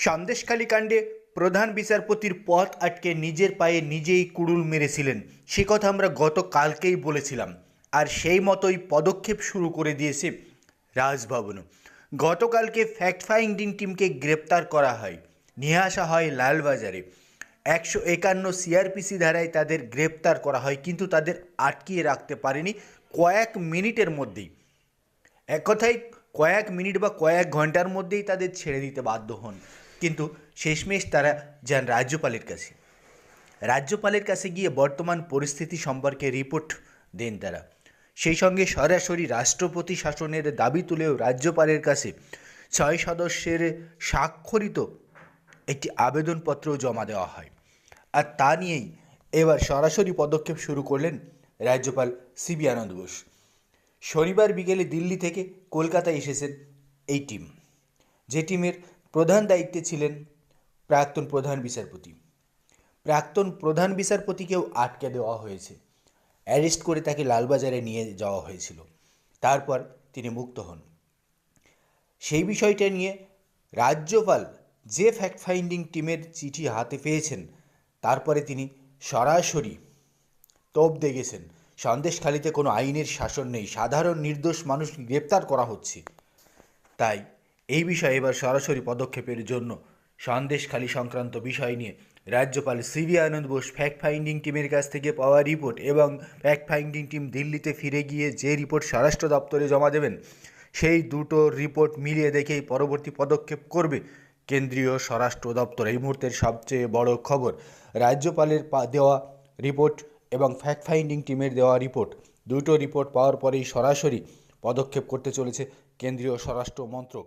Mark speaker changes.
Speaker 1: সন্দেশখালী কাণ্ডে প্রধান বিচারপতির পথ আটকে নিজের পায়ে নিজেই কুড়ুল মেরেছিলেন, সে কথা আমরা গতকালকেই বলেছিলাম। আর সেই মতোই পদক্ষেপ শুরু করে দিয়েছে রাজভবনও। গতকালকে ফ্যাক্ট ফাইন্ডিং টিমকে গ্রেপ্তার করা হয়, নিয়ে আসা হয় লালবাজারে। 151 সিআরপিসি ধারায় তাদের গ্রেপ্তার করা হয়, কিন্তু তাদের আটকিয়ে রাখতে পারেনি কয়েক মিনিটের মধ্যেই। এক কথায় কয়েক মিনিট বা কয়েক ঘন্টার মধ্যেই তাদের ছেড়ে দিতে বাধ্য হন। কিন্তু শেষমেশ তারা যান রাজ্যপালের কাছে গিয়ে বর্তমান পরিস্থিতি সম্পর্কে রিপোর্ট দেন তারা। সেই সঙ্গে সরাসরি রাষ্ট্রপতি শাসনের দাবি তুলেও রাজ্যপালের কাছে 6 সদস্যের স্বাক্ষরিত একটি আবেদনপত্র জমা দেওয়া হয়। আর তা নিয়েই এবার সরাসরি পদক্ষেপ শুরু করলেন রাজ্যপাল সিবি আনন্দ বোস। শনিবার বিকেলে দিল্লি থেকে কলকাতায় এসেছেন এই টিম, যে টিমের প্রধান দায়িত্বে ছিলেন প্রাক্তন প্রধান বিচারপতিকেও আটকে দেওয়া হয়েছে। অ্যারেস্ট করে তাকে লালবাজারে নিয়ে যাওয়া হয়েছিল, তারপর তিনি মুক্ত হন। সেই বিষয়টা নিয়ে রাজ্যপাল যে ফ্যাক্ট ফাইন্ডিং টিমের চিঠি হাতে পেয়েছেন, তারপরে তিনি সরাসরি তোপ দেখেছেন সন্দেশখালীতে কোনো আইনের শাসন নেই, সাধারণ নির্দোষ মানুষ গ্রেপ্তার করা হচ্ছে। তাই এই বিষয়ে এবার সরাসরি পদক্ষেপের জন্য সন্দেশখালী সংক্রান্ত বিষয় নিয়ে রাজ্যপাল সিবি আনন্দ বোস ফ্যাক্ট ফাইন্ডিং টিমের কাছ থেকে পাওয়া রিপোর্ট এবং ফ্যাক্ট ফাইন্ডিং টিম দিল্লিতে ফিরে গিয়ে যে রিপোর্ট স্বরাষ্ট্র দপ্তরে জমা দেবেন, সেই দুটো রিপোর্ট মিলিয়ে দেখেই পরবর্তী পদক্ষেপ করবে কেন্দ্রীয় স্বরাষ্ট্র দপ্তর। এই মুহূর্তের সবচেয়ে বড় খবর, রাজ্যপালের দেওয়া রিপোর্ট এবং ফ্যাক্ট ফাইন্ডিং টিমের দেওয়া রিপোর্ট, দুটো রিপোর্ট পাওয়ার পরেই সরাসরি পদক্ষেপ করতে চলেছে কেন্দ্রীয় স্বরাষ্ট্র মন্ত্রক।